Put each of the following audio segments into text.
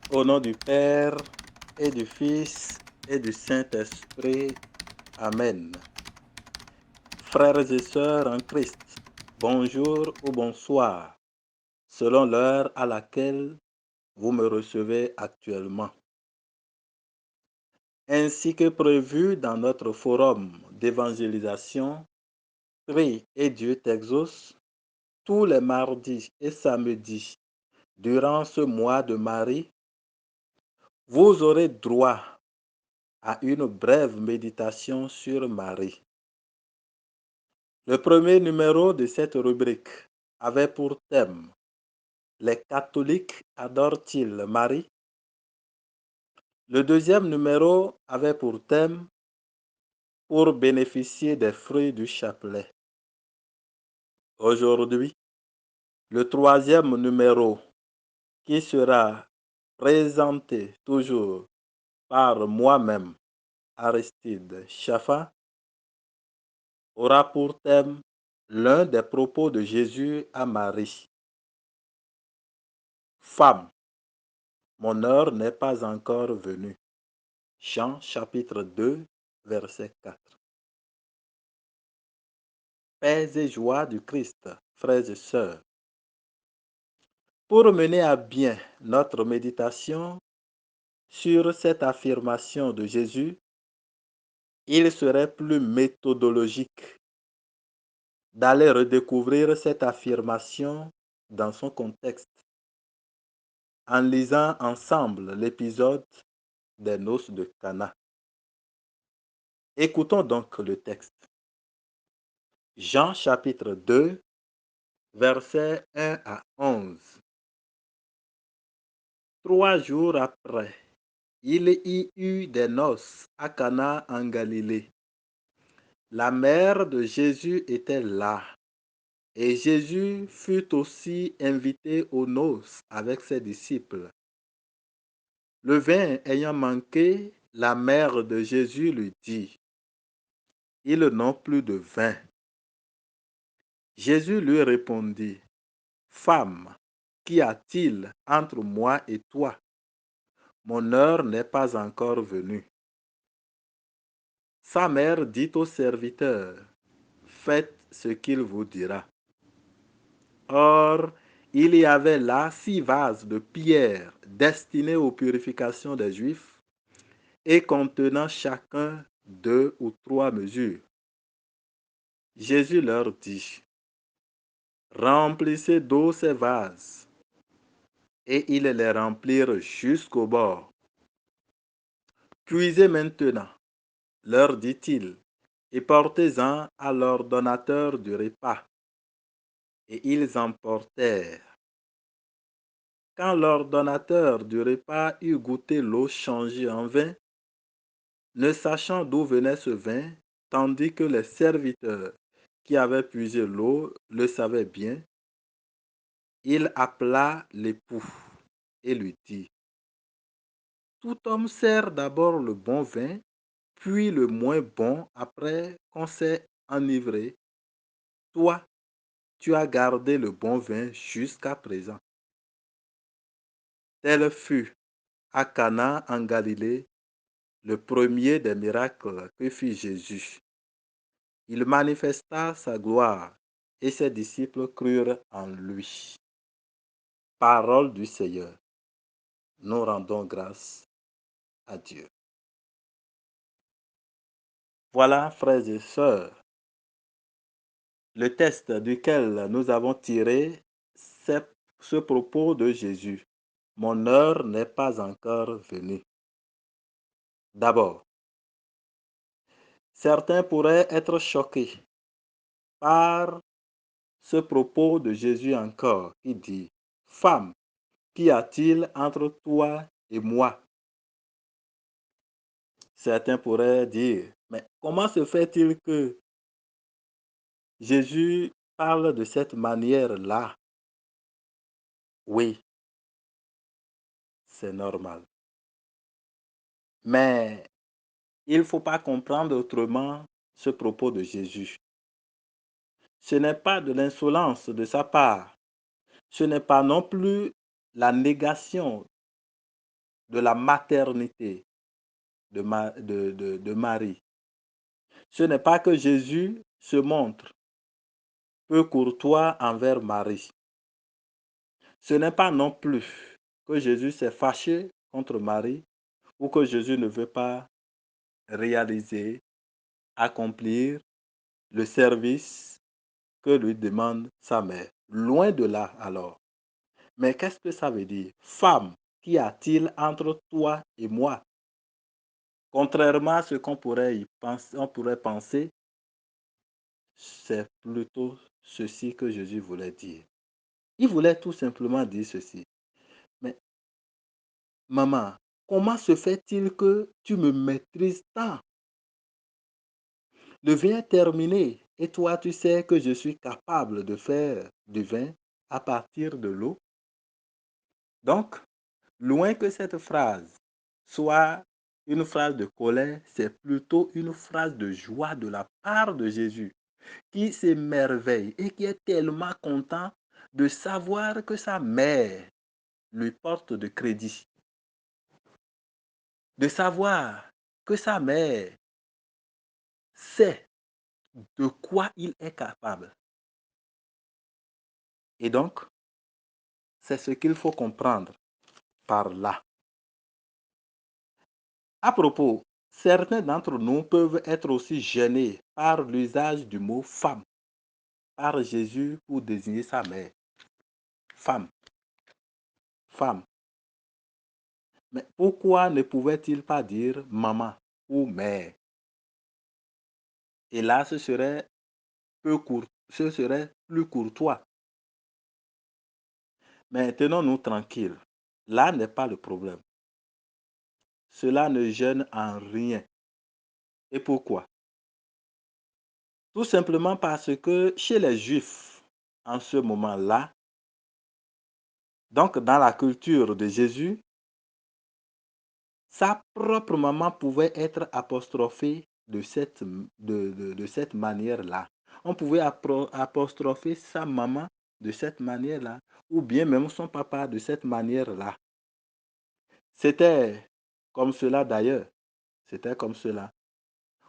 Au nom du Père et du Fils et du Saint-Esprit. Amen. Frères et sœurs en Christ, bonjour ou bonsoir, selon l'heure à laquelle vous me recevez actuellement. Ainsi que prévu dans notre forum d'évangélisation, Prie et Dieu t'exauce tous les mardis et samedis durant ce mois de Marie, vous aurez droit à une brève méditation sur Marie. Le premier numéro de cette rubrique avait pour thème Les catholiques adorent-ils Marie? Le deuxième numéro avait pour thème Pour bénéficier des fruits du chapelet. Aujourd'hui, le troisième numéro qui sera présenté toujours par moi-même, Aristide Chaffa, aura pour thème l'un des propos de Jésus à Marie. Femme, mon heure n'est pas encore venue. Jean chapitre 2, verset 4. Paix et joie du Christ, frères et sœurs. Pour mener à bien notre méditation sur cette affirmation de Jésus, il serait plus méthodologique d'aller redécouvrir cette affirmation dans son contexte, en lisant ensemble l'épisode des noces de Cana. Écoutons donc le texte. Jean chapitre 2, versets 1 à 11. 3 jours après, il y eut des noces à Cana en Galilée. La mère de Jésus était là, et Jésus fut aussi invité aux noces avec ses disciples. Le vin ayant manqué, la mère de Jésus lui dit, « Ils n'ont plus de vin. » Jésus lui répondit, « Femme, qu'y a-t-il entre moi et toi? Mon heure n'est pas encore venue. » Sa mère dit au serviteur, « Faites ce qu'il vous dira. » Or, il y avait là 6 vases de pierre destinés aux purifications des Juifs et contenant chacun 2 ou 3 mesures. Jésus leur dit, « Remplissez d'eau ces vases. » Et ils les remplirent jusqu'au bord. « Puisez maintenant, leur dit-il, et portez-en à l'ordonnateur du repas. » Et ils emportèrent. Quand l'ordonnateur du repas eut goûté l'eau changée en vin, ne sachant d'où venait ce vin, tandis que les serviteurs qui avaient puisé l'eau le savaient bien, il appela l'époux et lui dit, « Tout homme sert d'abord le bon vin, puis le moins bon après qu'on s'est enivré. Toi, tu as gardé le bon vin jusqu'à présent. » Tel fut à Cana en Galilée le premier des miracles que fit Jésus. Il manifesta sa gloire et ses disciples crurent en lui. Parole du Seigneur. Nous rendons grâce à Dieu. Voilà, frères et sœurs, le texte duquel nous avons tiré ce propos de Jésus. Mon heure n'est pas encore venue. D'abord, certains pourraient être choqués par ce propos de Jésus encore qui dit, « Femme, qu'y a-t-il entre toi et moi? » Certains pourraient dire, « Mais comment se fait-il que Jésus parle de cette manière-là? » Oui, c'est normal. Mais il ne faut pas comprendre autrement ce propos de Jésus. Ce n'est pas de l'insolence de sa part. Ce n'est pas non plus la négation de la maternité de Marie. Ce n'est pas que Jésus se montre peu courtois envers Marie. Ce n'est pas non plus que Jésus s'est fâché contre Marie ou que Jésus ne veut pas réaliser, accomplir le service que lui demande sa mère. Loin de là alors. Mais qu'est-ce que ça veut dire? Femme, qu'y a-t-il entre toi et moi? Contrairement à ce qu'on pourrait penser, c'est plutôt ceci que Jésus voulait dire. Il voulait tout simplement dire ceci. Mais maman, comment se fait-il que tu me maîtrises tant? Le vin est terminé et toi tu sais que je suis capable de faire du vin à partir de l'eau. Donc, loin que cette phrase soit une phrase de colère, c'est plutôt une phrase de joie de la part de Jésus qui s'émerveille et qui est tellement content de savoir que sa mère lui porte de crédit, de savoir que sa mère sait de quoi il est capable. Et donc, c'est ce qu'il faut comprendre par là. À propos, certains d'entre nous peuvent être aussi gênés par l'usage du mot femme par Jésus pour désigner sa mère. Femme, femme. Mais pourquoi ne pouvait-il pas dire maman ou mère? Et là, ce serait ce serait plus courtois. Mais tenons-nous tranquilles. Là n'est pas le problème. Cela ne gêne en rien. Et pourquoi? Tout simplement parce que chez les Juifs, en ce moment-là, donc dans la culture de Jésus, sa propre maman pouvait être apostrophée de cette manière-là. On pouvait apostropher sa maman de cette manière-là, ou bien même son papa de cette manière-là. C'était comme cela d'ailleurs. C'était comme cela.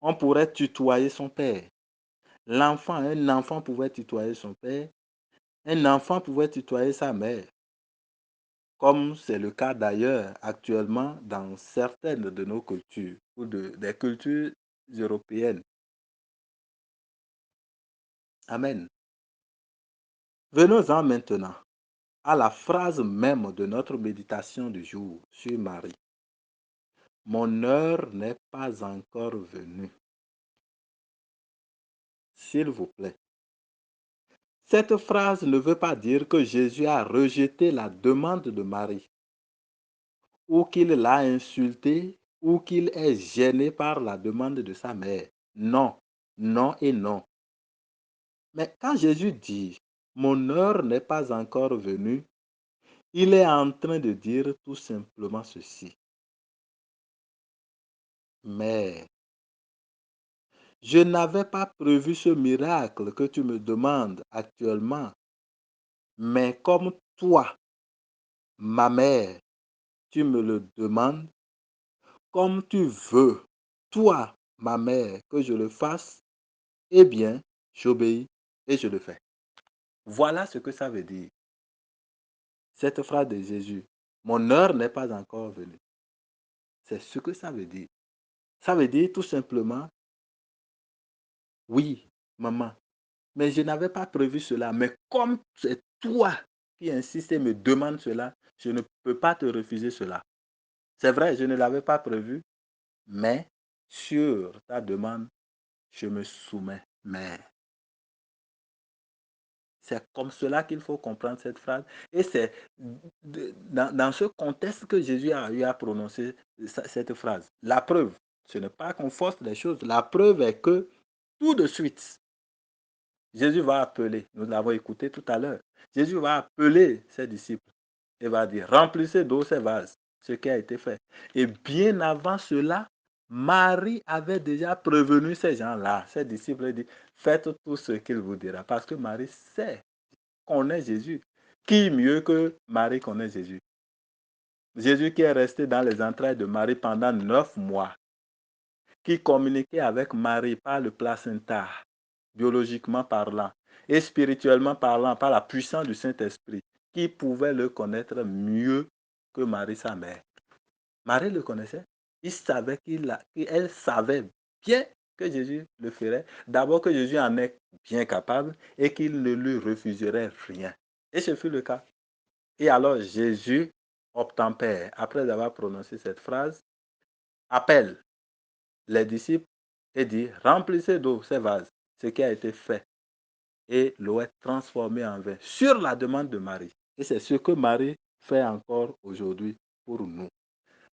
On pourrait tutoyer son père. Un enfant pouvait tutoyer son père. Un enfant pouvait tutoyer sa mère. Comme c'est le cas d'ailleurs actuellement dans certaines de nos cultures ou des cultures européennes. Amen. Venons-en maintenant à la phrase même de notre méditation du jour sur Marie. Mon heure n'est pas encore venue. S'il vous plaît. Cette phrase ne veut pas dire que Jésus a rejeté la demande de Marie, ou qu'il l'a insultée, ou qu'il est gêné par la demande de sa mère. Non, non et non. Mais quand Jésus dit, mon heure n'est pas encore venue, il est en train de dire tout simplement ceci. Mais je n'avais pas prévu ce miracle que tu me demandes actuellement. Mais comme toi, ma mère, tu me le demandes, comme tu veux, toi, ma mère, que je le fasse, eh bien, j'obéis et je le fais. Voilà ce que ça veut dire. Cette phrase de Jésus, mon heure n'est pas encore venue. C'est ce que ça veut dire. Ça veut dire tout simplement, oui, maman, mais je n'avais pas prévu cela. Mais comme c'est toi qui insistes et me demandes cela, je ne peux pas te refuser cela. C'est vrai, je ne l'avais pas prévu, mais sur ta demande, je me soumets. Mais c'est comme cela qu'il faut comprendre cette phrase. Et c'est dans ce contexte que Jésus a eu à prononcer cette phrase. La preuve, ce n'est pas qu'on force les choses. La preuve est que tout de suite, Jésus va appeler, nous l'avons écouté tout à l'heure, Jésus va appeler ses disciples et va dire, remplissez d'eau ces vases, ce qui a été fait. Et bien avant cela, Marie avait déjà prévenu ces gens-là, ses disciples, et dit, faites tout ce qu'il vous dira, parce que Marie sait, connaît Jésus. Qui mieux que Marie connaît Jésus? Jésus qui est resté dans les entrailles de Marie pendant 9 mois, qui communiquait avec Marie par le placenta, biologiquement parlant, et spirituellement parlant, par la puissance du Saint-Esprit, qui pouvait le connaître mieux que Marie, sa mère. Marie le connaissait. Elle savait bien que Jésus le ferait. D'abord que Jésus en est bien capable et qu'il ne lui refuserait rien. Et ce fut le cas. Et alors Jésus obtempère, après avoir prononcé cette phrase, appelle les disciples et dit, remplissez d'eau ces vases, ce qui a été fait. Et l'eau est transformée en vin sur la demande de Marie. Et c'est ce que Marie fait encore aujourd'hui pour nous.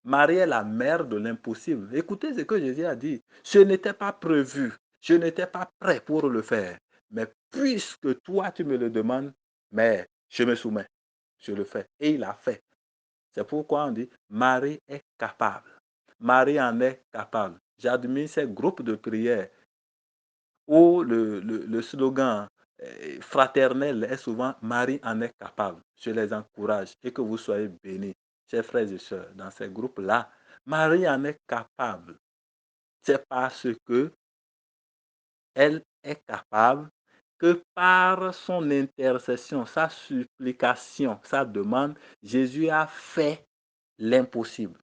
Marie est la mère de l'impossible. Écoutez ce que Jésus a dit. Ce n'était pas prévu. Je n'étais pas prêt pour le faire. Mais puisque toi, tu me le demandes, mais je me soumets. Je le fais. Et il a fait. C'est pourquoi on dit Marie est capable. Marie en est capable. J'admire ces groupes de prière où le slogan fraternel est souvent Marie en est capable. Je les encourage et que vous soyez bénis, chers frères et sœurs, dans ces groupes-là. Marie en est capable. C'est parce que elle est capable que par son intercession, sa supplication, sa demande, Jésus a fait l'impossible.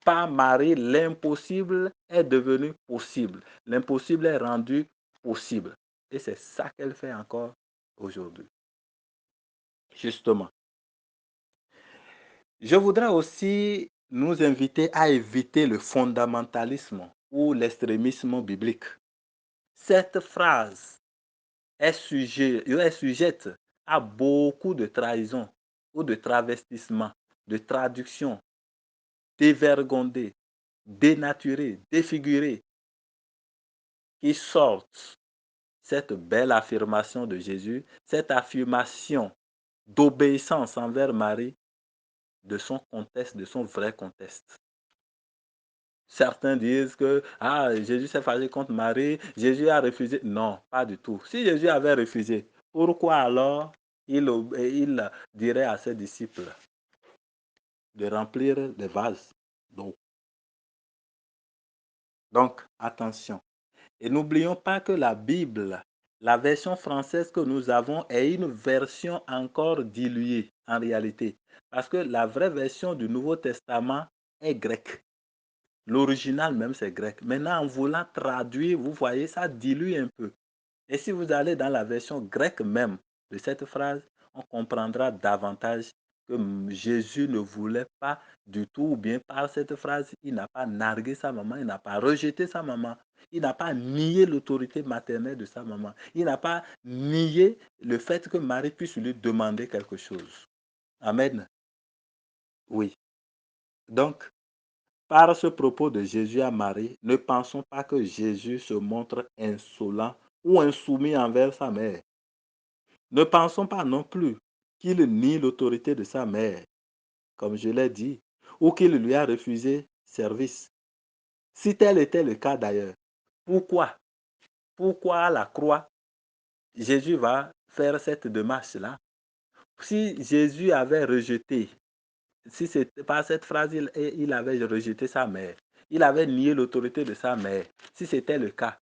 Par Marie, l'impossible est devenu possible. L'impossible est rendu possible. Et c'est ça qu'elle fait encore aujourd'hui. Justement. Je voudrais aussi nous inviter à éviter le fondamentalisme ou l'extrémisme biblique. Cette phrase est sujette à beaucoup de trahisons ou de travestissements, de traductions dévergondées, dénaturées, défigurées, qui sortent cette belle affirmation de Jésus, cette affirmation d'obéissance envers Marie de son contexte, de son vrai contexte. Certains disent que Jésus s'est fâché contre Marie, Jésus a refusé. Non, pas du tout. Si Jésus avait refusé, pourquoi alors il dirait à ses disciples de remplir les vases d'eau? Donc, attention. Et n'oublions pas que la Bible, la version française que nous avons, est une version encore diluée en réalité. Parce que la vraie version du Nouveau Testament est grecque. L'original même, c'est grec. Maintenant, en voulant traduire, vous voyez, ça dilue un peu. Et si vous allez dans la version grecque même de cette phrase, on comprendra davantage que Jésus ne voulait pas du tout, ou bien par cette phrase, il n'a pas nargué sa maman, il n'a pas rejeté sa maman, il n'a pas nié l'autorité maternelle de sa maman, il n'a pas nié le fait que Marie puisse lui demander quelque chose. Amen. Oui. Donc, par ce propos de Jésus à Marie, ne pensons pas que Jésus se montre insolent ou insoumis envers sa mère. Ne pensons pas non plus qu'il nie l'autorité de sa mère, comme je l'ai dit, ou qu'il lui a refusé service. Si tel était le cas d'ailleurs, pourquoi à la croix, Jésus va faire cette démarche-là? Si Jésus avait rejeté, si c'était par cette phrase, il avait rejeté sa mère, il avait nié l'autorité de sa mère, si c'était le cas,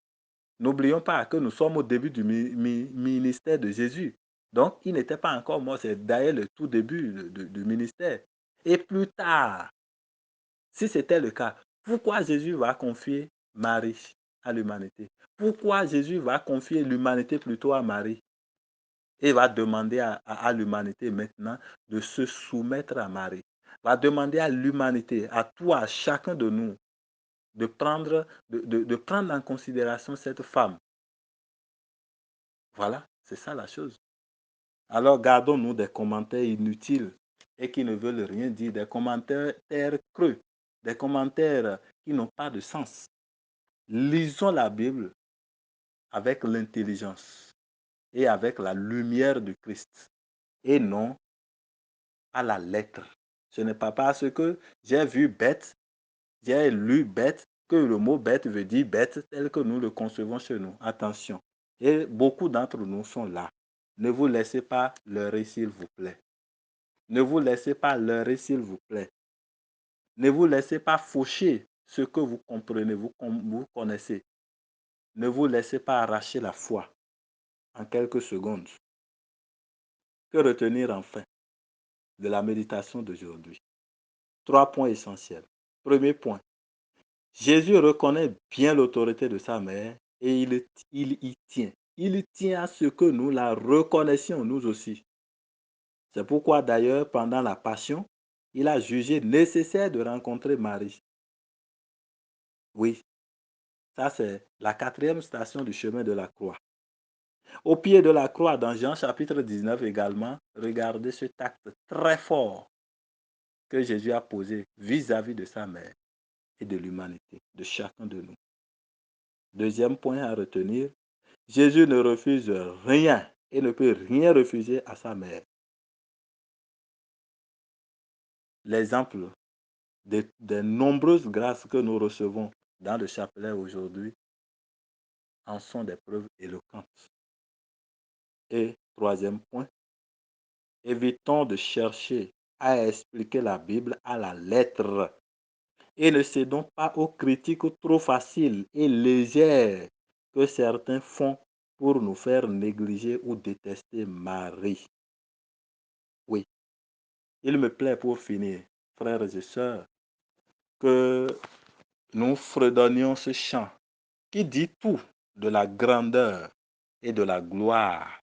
n'oublions pas que nous sommes au début du ministère de Jésus. Donc, il n'était pas encore mort. C'est d'ailleurs le tout début du ministère. Et plus tard, si c'était le cas, pourquoi Jésus va confier Marie à l'humanité? Pourquoi Jésus va confier l'humanité plutôt à Marie? Et va demander à l'humanité maintenant de se soumettre à Marie. Va demander à l'humanité, à toi, à chacun de nous, de prendre en considération cette femme. Voilà, c'est ça la chose. Alors gardons-nous des commentaires inutiles et qui ne veulent rien dire, des commentaires creux, des commentaires qui n'ont pas de sens. Lisons la Bible avec l'intelligence et avec la lumière du Christ et non à la lettre. Ce n'est pas parce que j'ai vu bête, j'ai lu bête, que le mot bête veut dire bête tel que nous le concevons chez nous. Attention. Et beaucoup d'entre nous sont là. Ne vous laissez pas leurrer, s'il vous plaît. Ne vous laissez pas leurrer, s'il vous plaît. Ne vous laissez pas faucher ce que vous comprenez, vous connaissez. Ne vous laissez pas arracher la foi en quelques secondes. Que retenir enfin de la méditation d'aujourd'hui? 3 points essentiels. Premier point, Jésus reconnaît bien l'autorité de sa mère et il y tient. Il tient à ce que nous la reconnaissions nous aussi. C'est pourquoi d'ailleurs, pendant la Passion, il a jugé nécessaire de rencontrer Marie. Oui, ça c'est la 4e station du chemin de la croix. Au pied de la croix, dans Jean chapitre 19 également, regardez cet acte très fort que Jésus a posé vis-à-vis de sa mère et de l'humanité, de chacun de nous. Deuxième point à retenir, Jésus ne refuse rien et ne peut rien refuser à sa mère. L'exemple des nombreuses grâces que nous recevons dans le chapelet aujourd'hui en sont des preuves éloquentes. Et troisième point, évitons de chercher à expliquer la Bible à la lettre et ne cédons pas aux critiques trop faciles et légères que certains font pour nous faire négliger ou détester Marie. Oui, il me plaît pour finir, frères et sœurs, que nous fredonnions ce chant qui dit tout de la grandeur et de la gloire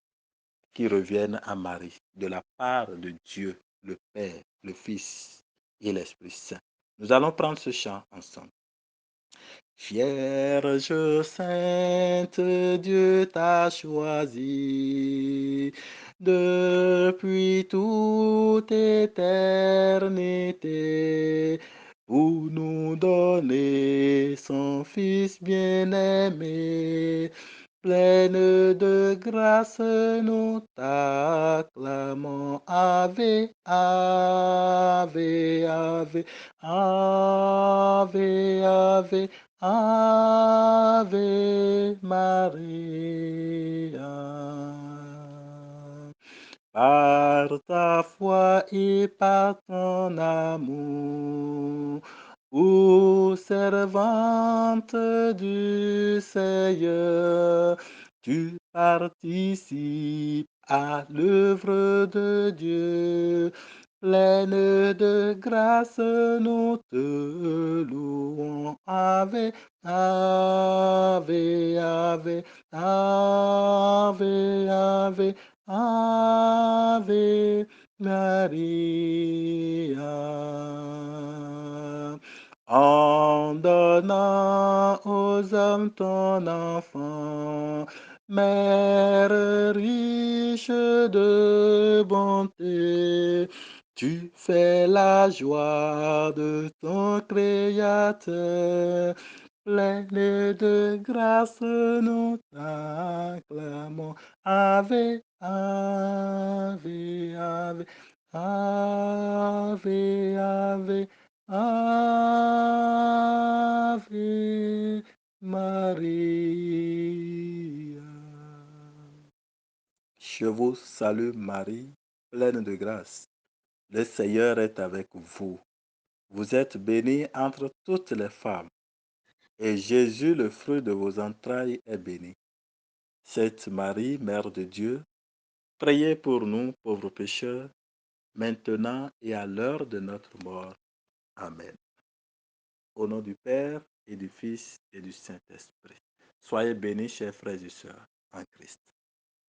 qui reviennent à Marie de la part de Dieu, le Père, le Fils et l'Esprit Saint. Nous allons prendre ce chant ensemble. Vierge sainte, Dieu t'a choisi depuis toute éternité pour nous donner son Fils bien-aimé. Pleine de grâce, nous t'acclamons. Ave, ave, ave, ave, ave, Ave Maria. Par ta foi et par ton amour, ô servante du Seigneur, tu participes à l'œuvre de Dieu. Pleine de grâce, nous te louons. Ave, ave, ave, ave, ave, ave Maria. En donnant aux hommes ton enfant, Mère riche de bonté, tu fais la joie de ton Créateur. Pleine de grâce, nous t'acclamons. Ave, ave, ave, ave, ave, ave Maria. Je vous salue Marie, pleine de grâce. Le Seigneur est avec vous. Vous êtes bénie entre toutes les femmes, et Jésus, le fruit de vos entrailles, est béni. Sainte Marie, Mère de Dieu, priez pour nous, pauvres pécheurs, maintenant et à l'heure de notre mort. Amen. Au nom du Père, et du Fils, et du Saint-Esprit. Soyez bénis, chers frères et sœurs, en Christ.